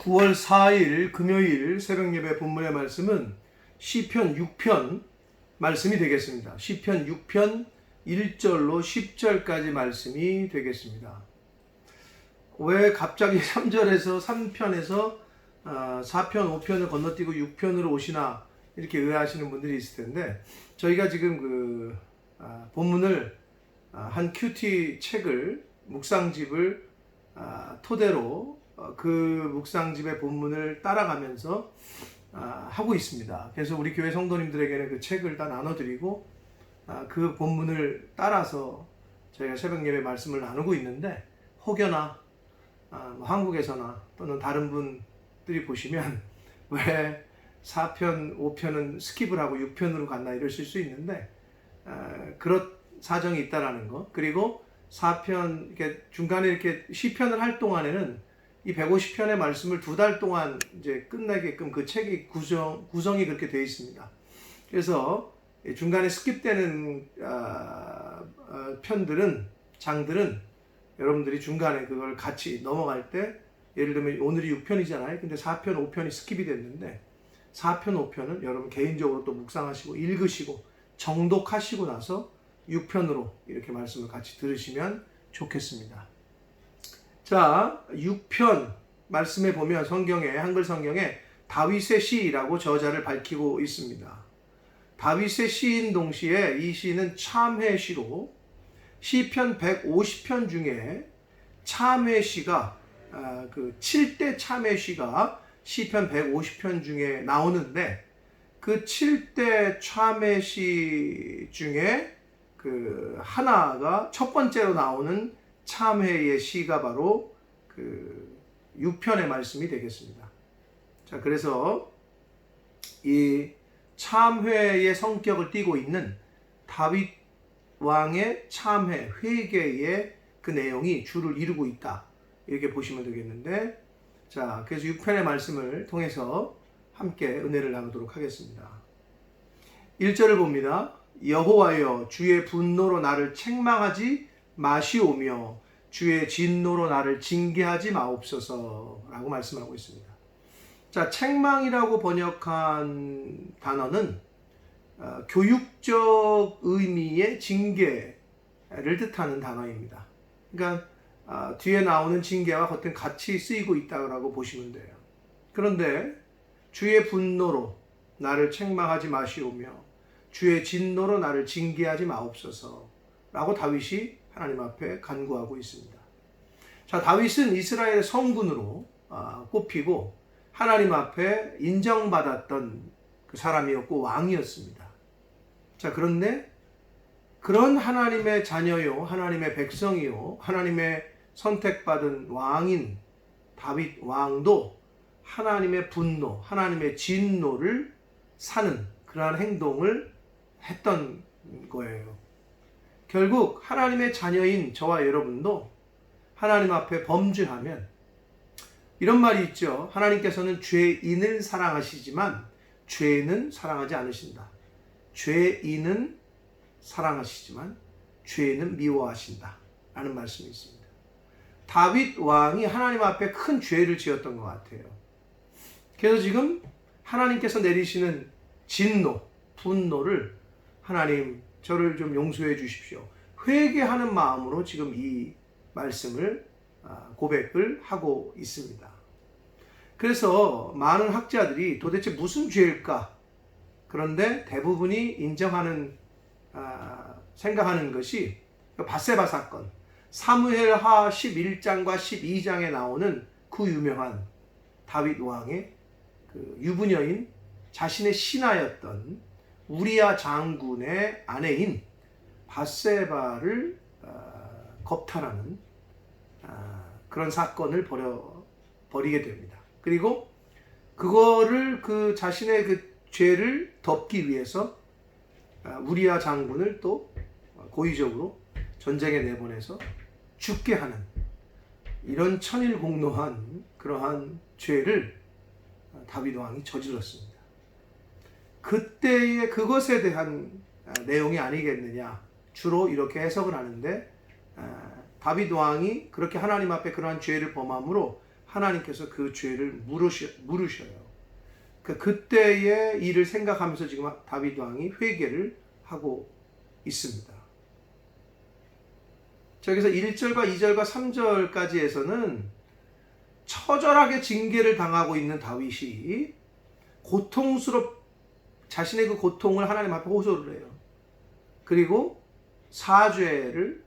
9월 4일 금요일 새벽예배 본문의 말씀은 시편 6편 말씀이 되겠습니다. 시편 6편 1절로 10절까지 말씀이 되겠습니다. 왜 갑자기 3절에서 3편에서 4편, 5편을 건너뛰고 6편으로 오시나 이렇게 의아하시는 분들이 있을 텐데, 저희가 지금 본문을 한 큐티 책을 묵상집을 토대로 그 묵상집의 본문을 따라가면서 하고 있습니다. 그래서 우리 교회 성도님들에게는 그 책을 다 나눠드리고 그 본문을 따라서 저희가 새벽 예배 말씀을 나누고 있는데, 혹여나 한국에서나 또는 다른 분들이 보시면 왜 4편, 5편은 스킵을 하고 6편으로 갔나 이러실 수 있는데, 그런 사정이 있다라는 거. 그리고 4편 이렇게 중간에 이렇게 시편을 할 동안에는 이 150편의 말씀을 2달 동안 이제 끝내게끔 그 책이 구성이 그렇게 되어 있습니다. 그래서 중간에 스킵되는 장들은 여러분들이 중간에 그걸 같이 넘어갈 때, 예를 들면 오늘이 6편이잖아요. 근데 4편, 5편이 스킵이 됐는데 4편, 5편은 여러분 개인적으로 또 묵상하시고 읽으시고 정독하시고 나서 6편으로 이렇게 말씀을 같이 들으시면 좋겠습니다. 자, 6편 말씀에 보면 한글 성경에 다윗의 시라고 저자를 밝히고 있습니다. 다윗의 시인 동시에 이 시는 참회 시로, 시편 150편 중에 참회 시가 그 7대 참회 시가 시편 150편 중에 나오는데, 그 7대 참회 시 중에 그 하나가 첫 번째로 나오는 참회의 시가 바로 그 6편의 말씀이 되겠습니다. 자, 그래서 이 참회의 성격을 띠고 있는 다윗 왕의 참회, 회개의 그 내용이 주를 이루고 있다, 이렇게 보시면 되겠는데, 자, 그래서 6편의 말씀을 통해서 함께 은혜를 나누도록 하겠습니다. 1절을 봅니다. 여호와여, 주의 분노로 나를 책망하지 마시오며 주의 진노로 나를 징계하지 마옵소서 라고 말씀하고 있습니다. 자, 책망이라고 번역한 단어는 교육적 의미의 징계를 뜻하는 단어입니다. 그러니까 뒤에 나오는 징계와 같은 같이 쓰이고 있다고 보시면 돼요. 그런데 주의 분노로 나를 책망하지 마시오며 주의 진노로 나를 징계하지 마옵소서 라고 다윗이 하나님 앞에 간구하고 있습니다. 자, 다윗은 이스라엘 성군으로 꼽히고 하나님 앞에 인정받았던 그 사람이었고 왕이었습니다. 자, 그런데 그런 하나님의 자녀요, 하나님의 백성이요, 하나님의 선택받은 왕인 다윗 왕도 하나님의 분노, 하나님의 진노를 사는 그러한 행동을 했던 거예요. 결국 하나님의 자녀인 저와 여러분도 하나님 앞에 범죄하면, 이런 말이 있죠. 하나님께서는 죄인을 사랑하시지만 죄는 사랑하지 않으신다. 죄인은 사랑하시지만 죄는 미워하신다 라는 말씀이 있습니다. 다윗 왕이 하나님 앞에 큰 죄를 지었던 것 같아요. 그래서 지금 하나님께서 내리시는 진노, 분노를 하나님 저를 좀 용서해 주십시오, 회개하는 마음으로 지금 이 말씀을 고백을 하고 있습니다. 그래서 많은 학자들이 도대체 무슨 죄일까? 그런데 대부분이 생각하는 것이 밧세바 사건, 사무엘하 11장과 12장에 나오는 그 유명한 다윗 왕의 그 유부녀인, 자신의 신하였던 우리야 장군의 아내인 밧세바를 겁탈하는 그런 사건을 벌이게 됩니다. 그리고 그거를 그 자신의 그 죄를 덮기 위해서 우리야 장군을 또 고의적으로 전쟁에 내보내서 죽게 하는, 이런 천일공노한 그러한 죄를 다윗 왕이 저질렀습니다. 그때의 그것에 대한 내용이 아니겠느냐, 주로 이렇게 해석을 하는데, 다윗 왕이 그렇게 하나님 앞에 그러한 죄를 범함으로 하나님께서 그 죄를 물으셔요. 그때의 일을 생각하면서 지금 다윗 왕이 회개를 하고 있습니다. 여기서 1절과 2절과 3절까지에서는 처절하게 징계를 당하고 있는 다윗이 자신의 그 고통을 하나님 앞에 호소를 해요. 그리고 사죄를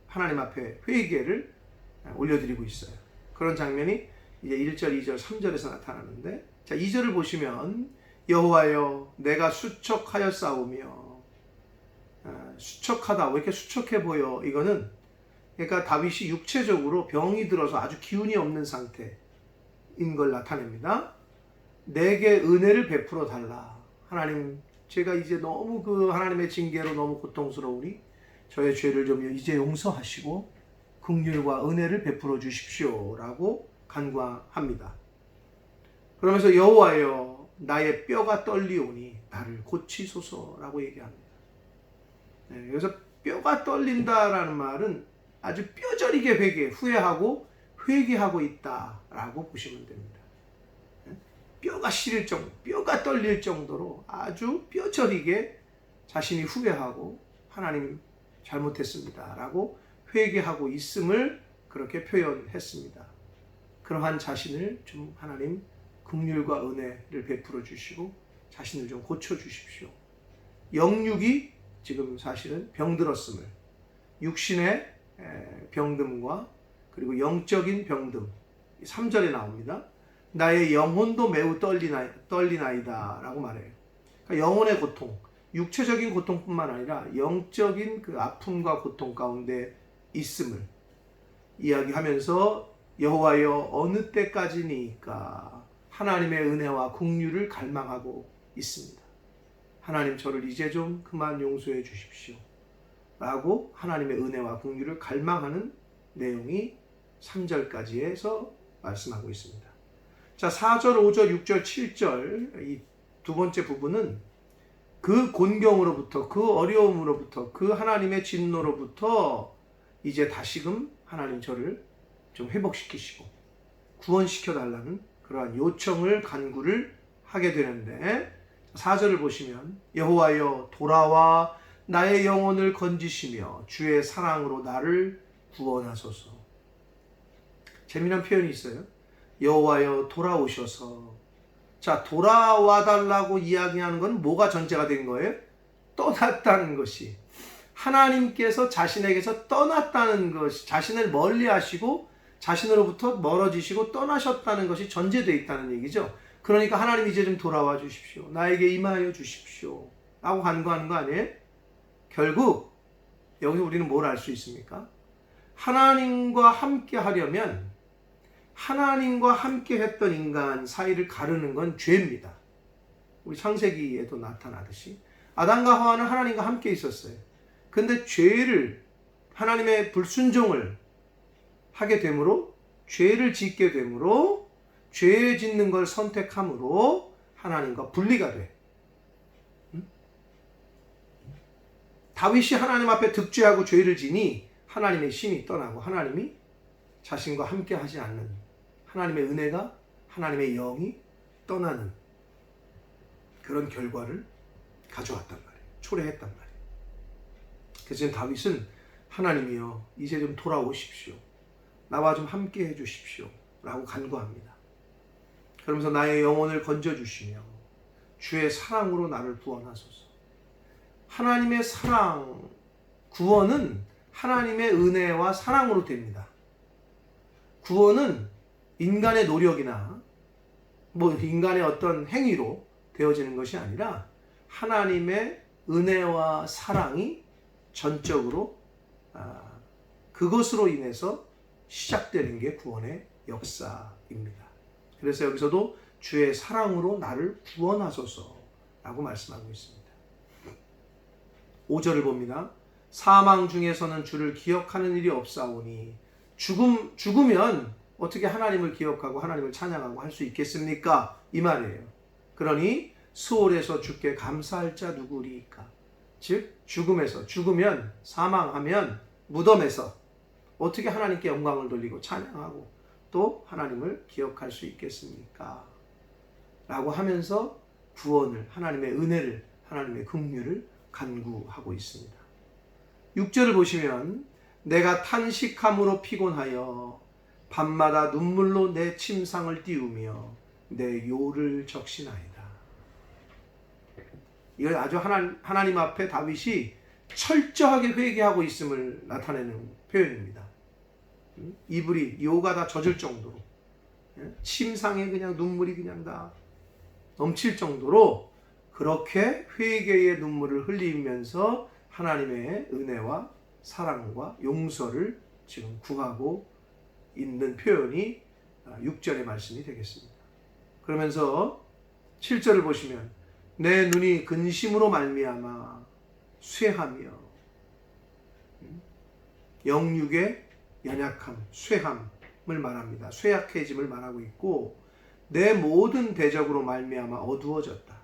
하나님 앞에 회개를 올려드리고 있어요. 그런 장면이 이제 1절, 2절, 3절에서 나타나는데, 자, 2절을 보시면 여호와여 내가 수척하여 싸우며, 수척하다, 왜 이렇게 수척해 보여? 이거는 그러니까 다윗이 육체적으로 병이 들어서 아주 기운이 없는 상태인 걸 나타냅니다. 내게 은혜를 베풀어 달라. 하나님, 제가 이제 너무 그 하나님의 징계로 너무 고통스러우니 저의 죄를 좀 이제 용서하시고 긍휼과 은혜를 베풀어 주십시오 라고 간구합니다. 그러면서 여호와여 나의 뼈가 떨리오니 나를 고치소서라고 얘기합니다. 그래서 뼈가 떨린다라는 말은 아주 뼈저리게 후회하고 회개하고 있다라고 보시면 됩니다. 뼈가 시릴 정도, 뼈가 떨릴 정도로 아주 뼈저리게 자신이 후회하고 하나님 잘못했습니다 라고 회개하고 있음을 그렇게 표현했습니다. 그러한 자신을 좀 하나님 긍휼과 은혜를 베풀어 주시고 자신을 좀 고쳐 주십시오. 영육이 지금 사실은 병들었음을, 육신의 병듦과 그리고 영적인 병듦, 3절에 나옵니다. 나의 영혼도 매우 떨리나이다 라고 말해요. 그러니까 영혼의 고통, 육체적인 고통뿐만 아니라 영적인 그 아픔과 고통 가운데 있음을 이야기하면서 여호와여 어느 때까지니까 하나님의 은혜와 긍휼을 갈망하고 있습니다. 하나님 저를 이제 좀 그만 용서해 주십시오 라고 하나님의 은혜와 긍휼을 갈망하는 내용이 3절까지 해서 말씀하고 있습니다. 자, 4절, 5절, 6절, 7절 이 두 번째 부분은 그 곤경으로부터, 그 어려움으로부터, 그 하나님의 진노로부터 이제 다시금 하나님 저를 좀 회복시키시고 구원시켜 달라는 그러한 요청을, 간구를 하게 되는데, 4절을 보시면 여호와여 돌아와 나의 영혼을 건지시며 주의 사랑으로 나를 구원하소서. 재미난 표현이 있어요. 여호와여 돌아오셔서. 자, 돌아와 달라고 이야기하는 건 뭐가 전제가 된 거예요? 떠났다는 것이, 하나님께서 자신에게서 떠났다는 것이, 자신을 멀리 하시고 자신으로부터 멀어지시고 떠나셨다는 것이 전제되어 있다는 얘기죠. 그러니까 하나님 이제 좀 돌아와 주십시오, 나에게 임하여 주십시오 라고 간구하는 거 아니에요? 결국 여기서 우리는 뭘 알 수 있습니까? 하나님과 함께 하려면 하나님과 함께 했던 인간 사이를 가르는 건 죄입니다. 우리 창세기에도 나타나듯이 아담과 하와는 하나님과 함께 있었어요. 근데 죄를, 하나님의 불순종을 하게 되므로, 죄를 짓게 되므로, 죄 짓는 걸 선택함으로 하나님과 분리가 돼. 다윗이 하나님 앞에 득죄하고 죄를 지니 하나님의 신이 떠나고 하나님이 자신과 함께 하지 않는, 하나님의 은혜가, 하나님의 영이 떠나는 그런 결과를 가져왔단 말이에요. 초래했단 말이에요. 그래서 지금 다윗은 하나님이여 이제 좀 돌아오십시오, 나와 좀 함께 해주십시오 라고 간구합니다. 그러면서 나의 영혼을 건져주시며 주의 사랑으로 나를 구원하소서. 하나님의 사랑, 구원은 하나님의 은혜와 사랑으로 됩니다. 구원은 인간의 노력이나 인간의 어떤 행위로 되어지는 것이 아니라 하나님의 은혜와 사랑이 전적으로 그것으로 인해서 시작되는 게 구원의 역사입니다. 그래서 여기서도 주의 사랑으로 나를 구원하소서 라고 말씀하고 있습니다. 5절을 봅니다. 사망 중에서는 주를 기억하는 일이 없사오니, 죽으면 어떻게 하나님을 기억하고 하나님을 찬양하고 할 수 있겠습니까? 이 말이에요. 그러니 수월에서 주께 감사할 자 누구리까? 즉 죽으면, 사망하면 무덤에서 어떻게 하나님께 영광을 돌리고 찬양하고 또 하나님을 기억할 수 있겠습니까? 라고 하면서 구원을, 하나님의 은혜를, 하나님의 긍휼을 간구하고 있습니다. 6절을 보시면 내가 탄식함으로 피곤하여 밤마다 눈물로 내 침상을 띄우며 내 요를 적시나이다. 이건 아주 하나님 앞에 다윗이 철저하게 회개하고 있음을 나타내는 표현입니다. 이불이 요가 다 젖을 정도로, 침상에 그냥 눈물이 그냥 다 넘칠 정도로 그렇게 회개의 눈물을 흘리면서 하나님의 은혜와 사랑과 용서를 지금 구하고 있는 표현이 6절의 말씀이 되겠습니다. 그러면서 7절을 보시면 내 눈이 근심으로 말미암아 쇠하며, 영육의 연약함, 쇠함을 말합니다. 쇠약해짐을 말하고 있고 내 모든 대적으로 말미암아 어두워졌다.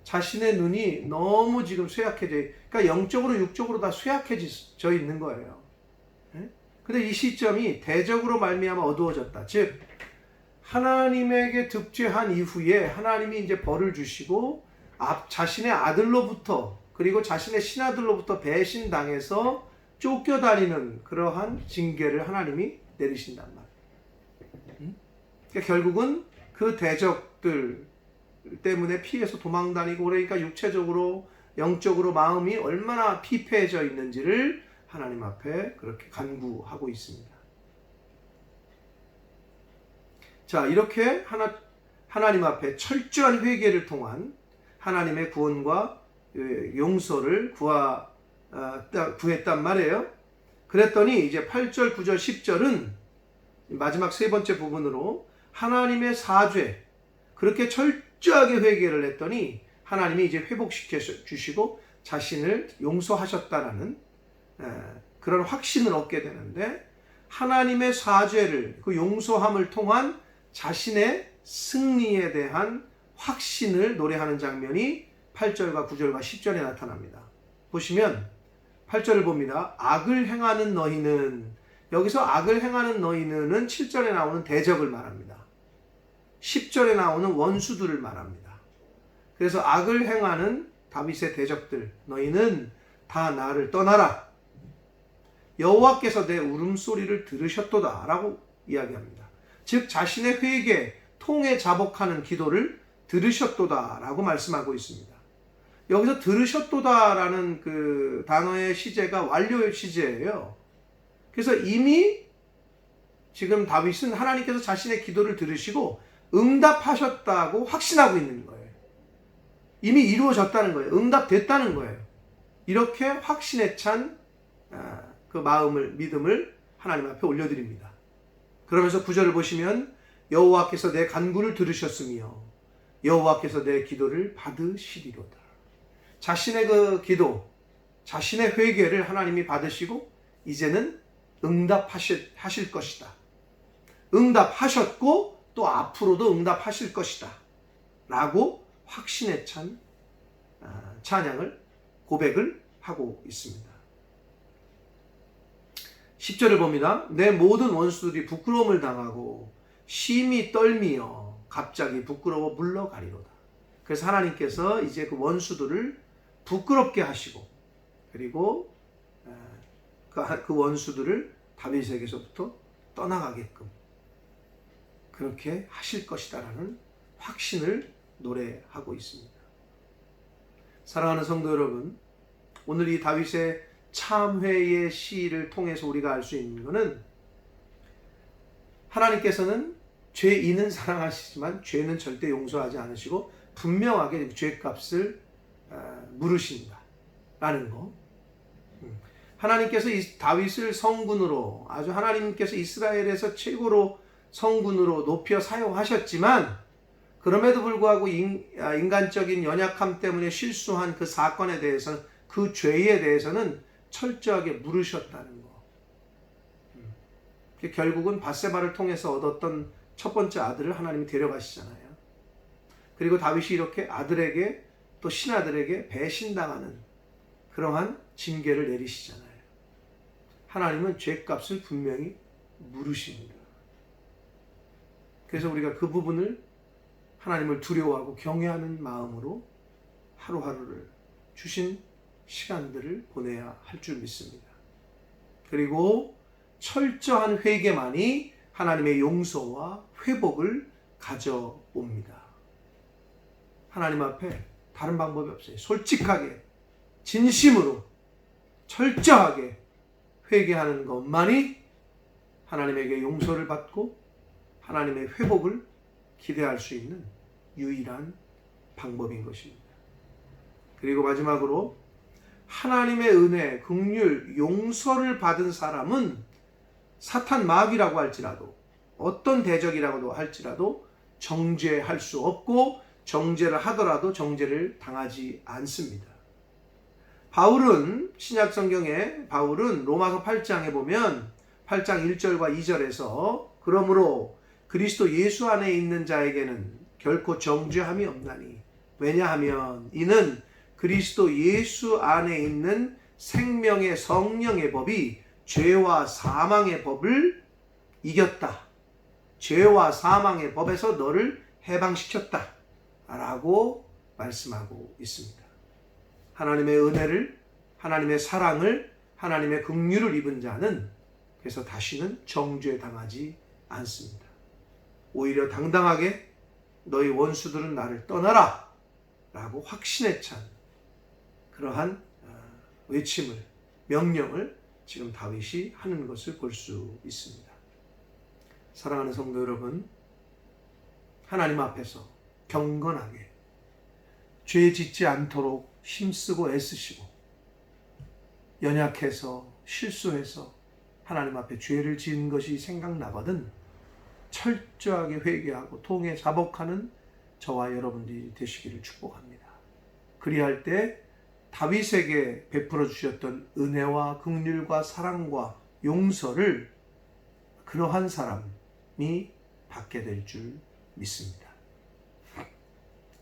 자신의 눈이 너무 지금 쇠약해져, 그러니까 영적으로 육적으로 다 쇠약해져 있는 거예요. 근데 이 시점이 대적으로 말미암아 어두워졌다. 즉 하나님에게 득죄한 이후에 하나님이 이제 벌을 주시고 자신의 아들로부터, 그리고 자신의 신하들로부터 배신당해서 쫓겨다니는 그러한 징계를 하나님이 내리신단 말이에요. 그러니까 결국은 그 대적들 때문에 피해서 도망다니고, 그러니까 육체적으로 영적으로 마음이 얼마나 피폐해져 있는지를 하나님 앞에 그렇게 간구하고 있습니다. 자, 이렇게 하나님 앞에 철저한 회개를 통한 하나님의 구원과 용서를 구했단 말이에요. 그랬더니 이제 8절, 9절, 10절은 마지막 세 번째 부분으로 하나님의 사죄, 그렇게 철저하게 회개를 했더니 하나님이 이제 회복시켜 주시고 자신을 용서하셨다라는 그런 확신을 얻게 되는데, 하나님의 사죄를, 그 용서함을 통한 자신의 승리에 대한 확신을 노래하는 장면이 8절과 9절과 10절에 나타납니다. 보시면 8절을 봅니다. 악을 행하는 너희는, 여기서 악을 행하는 너희는 7절에 나오는 대적을 말합니다. 10절에 나오는 원수들을 말합니다. 그래서 악을 행하는 다윗의 대적들, 너희는 다 나를 떠나라. 여호와께서 내 울음소리를 들으셨도다 라고 이야기합니다. 즉 자신의 회개, 통에 자복하는 기도를 들으셨도다 라고 말씀하고 있습니다. 여기서 들으셨도다 라는 그 단어의 시제가 완료의 시제예요. 그래서 이미 지금 다윗은 하나님께서 자신의 기도를 들으시고 응답하셨다고 확신하고 있는 거예요. 이미 이루어졌다는 거예요. 응답됐다는 거예요. 이렇게 확신에 찬 그 마음을, 믿음을 하나님 앞에 올려드립니다. 그러면서 9절을 보시면 여호와께서 내 간구를 들으셨으며 여호와께서 내 기도를 받으시리로다. 자신의 그 기도, 자신의 회개를 하나님이 받으시고 이제는 응답하실 것이다. 응답하셨고 또 앞으로도 응답하실 것이다 라고 확신에 찬 찬양을, 고백을 하고 있습니다. 10절을 봅니다. 내 모든 원수들이 부끄러움을 당하고 심히 떨미어 갑자기 부끄러워 물러가리로다. 그래서 하나님께서 이제 그 원수들을 부끄럽게 하시고, 그리고 그 원수들을 다윗에게서부터 떠나가게끔 그렇게 하실 것이다라는 확신을 노래하고 있습니다. 사랑하는 성도 여러분, 오늘 이 다윗의 참회의 시를 통해서 우리가 알 수 있는 것은, 하나님께서는 죄인은 사랑하시지만 죄는 절대 용서하지 않으시고 분명하게 죄값을 물으신다라는 거. 하나님께서 이 다윗을 성군으로, 아주 하나님께서 이스라엘에서 최고로 성군으로 높여 사용하셨지만, 그럼에도 불구하고 인간적인 연약함 때문에 실수한 그 사건에 대해서는, 그 죄에 대해서는 철저하게 물으셨다는 거. 결국은 밧세바를 통해서 얻었던 첫 번째 아들을 하나님이 데려가시잖아요. 그리고 다윗이 이렇게 아들에게, 또 신하들에게 배신당하는 그러한 징계를 내리시잖아요. 하나님은 죄값을 분명히 물으십니다. 그래서 우리가 그 부분을 하나님을 두려워하고 경외하는 마음으로 하루하루를 주신 시간들을 보내야 할 줄 믿습니다. 그리고 철저한 회개만이 하나님의 용서와 회복을 가져옵니다. 하나님 앞에 다른 방법이 없어요. 솔직하게, 진심으로, 철저하게 회개하는 것만이 하나님에게 용서를 받고 하나님의 회복을 기대할 수 있는 유일한 방법인 것입니다. 그리고 마지막으로 하나님의 은혜, 긍휼, 용서를 받은 사람은 사탄 마귀라고 할지라도 어떤 대적이라고도 할지라도 정죄할 수 없고 정죄를 하더라도 정죄를 당하지 않습니다. 바울은 신약성경에 바울은 로마서 8장에 보면 8장 1절과 2절에서 그러므로 그리스도 예수 안에 있는 자에게는 결코 정죄함이 없나니 왜냐하면 이는 그리스도 예수 안에 있는 생명의 성령의 법이 죄와 사망의 법을 이겼다. 죄와 사망의 법에서 너를 해방시켰다. 라고 말씀하고 있습니다. 하나님의 은혜를, 하나님의 사랑을, 하나님의 긍휼을 입은 자는 그래서 다시는 정죄당하지 않습니다. 오히려 당당하게 너희 원수들은 나를 떠나라 라고 확신에 찬 그러한 외침을, 명령을 지금 다윗이 하는 것을 볼 수 있습니다. 사랑하는 성도 여러분, 하나님 앞에서 경건하게 죄 짓지 않도록 힘쓰고 애쓰시고 연약해서 실수해서 하나님 앞에 죄를 지은 것이 생각나거든 철저하게 회개하고 통해 자복하는 저와 여러분들이 되시기를 축복합니다. 그리할 때 다윗에게 베풀어 주셨던 은혜와 긍휼과 사랑과 용서를 그러한 사람이 받게 될 줄 믿습니다.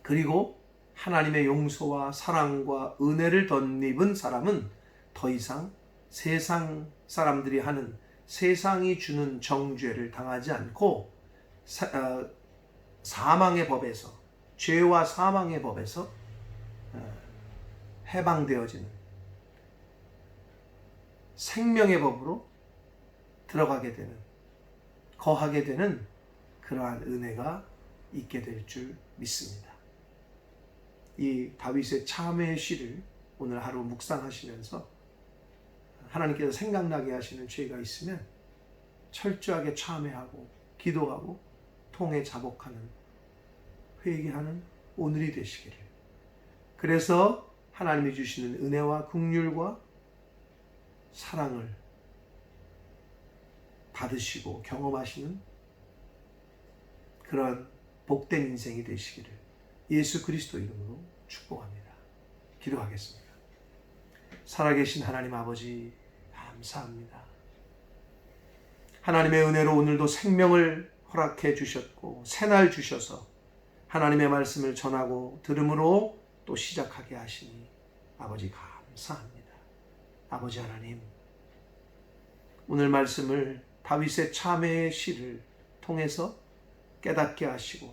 그리고 하나님의 용서와 사랑과 은혜를 덧입은 사람은 더 이상 세상 사람들이 하는 세상이 주는 정죄를 당하지 않고 사망의 법에서, 죄와 사망의 법에서 해방되어지는 생명의 법으로 들어가게 되는, 거하게 되는 그러한 은혜가 있게 될 줄 믿습니다. 이 다윗의 참회의 시를 오늘 하루 묵상하시면서 하나님께서 생각나게 하시는 죄가 있으면 철저하게 참회하고 기도하고 통해 자복하는, 회개하는 오늘이 되시기를. 그래서 하나님이 주시는 은혜와 긍휼과 사랑을 받으시고 경험하시는 그런 복된 인생이 되시기를 예수 그리스도 이름으로 축복합니다. 기도하겠습니다. 살아계신 하나님 아버지 감사합니다. 하나님의 은혜로 오늘도 생명을 허락해 주셨고 새날 주셔서 하나님의 말씀을 전하고 들음으로 또 시작하게 하시니 아버지 감사합니다. 아버지 하나님, 오늘 말씀을 다윗의 참회의 시를 통해서 깨닫게 하시고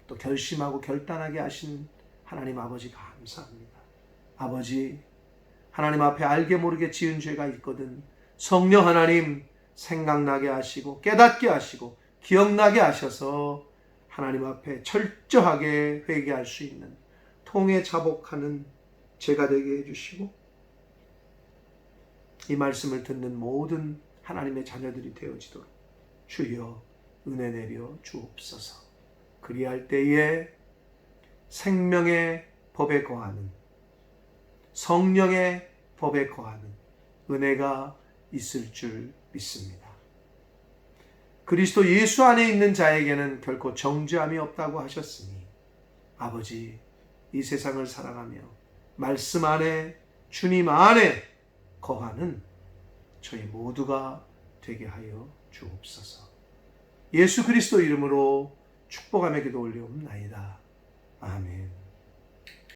또 결심하고 결단하게 하신 하나님 아버지 감사합니다. 아버지, 하나님 앞에 알게 모르게 지은 죄가 있거든 성령 하나님 생각나게 하시고 깨닫게 하시고 기억나게 하셔서 하나님 앞에 철저하게 회개할 수 있는 통해 자복하는 제가 되게 해주시고 이 말씀을 듣는 모든 하나님의 자녀들이 되어지도록 주여 은혜 내려 주옵소서. 그리할 때에 생명의 법에 거하는, 성령의 법에 거하는 은혜가 있을 줄 믿습니다. 그리스도 예수 안에 있는 자에게는 결코 정죄함이 없다고 하셨으니 아버지, 이 세상을 사랑하며 말씀 안에, 주님 안에 거하는 저희 모두가 되게 하여 주옵소서. 예수 그리스도 이름으로 축복하며 기도 올리옵나이다. 아멘.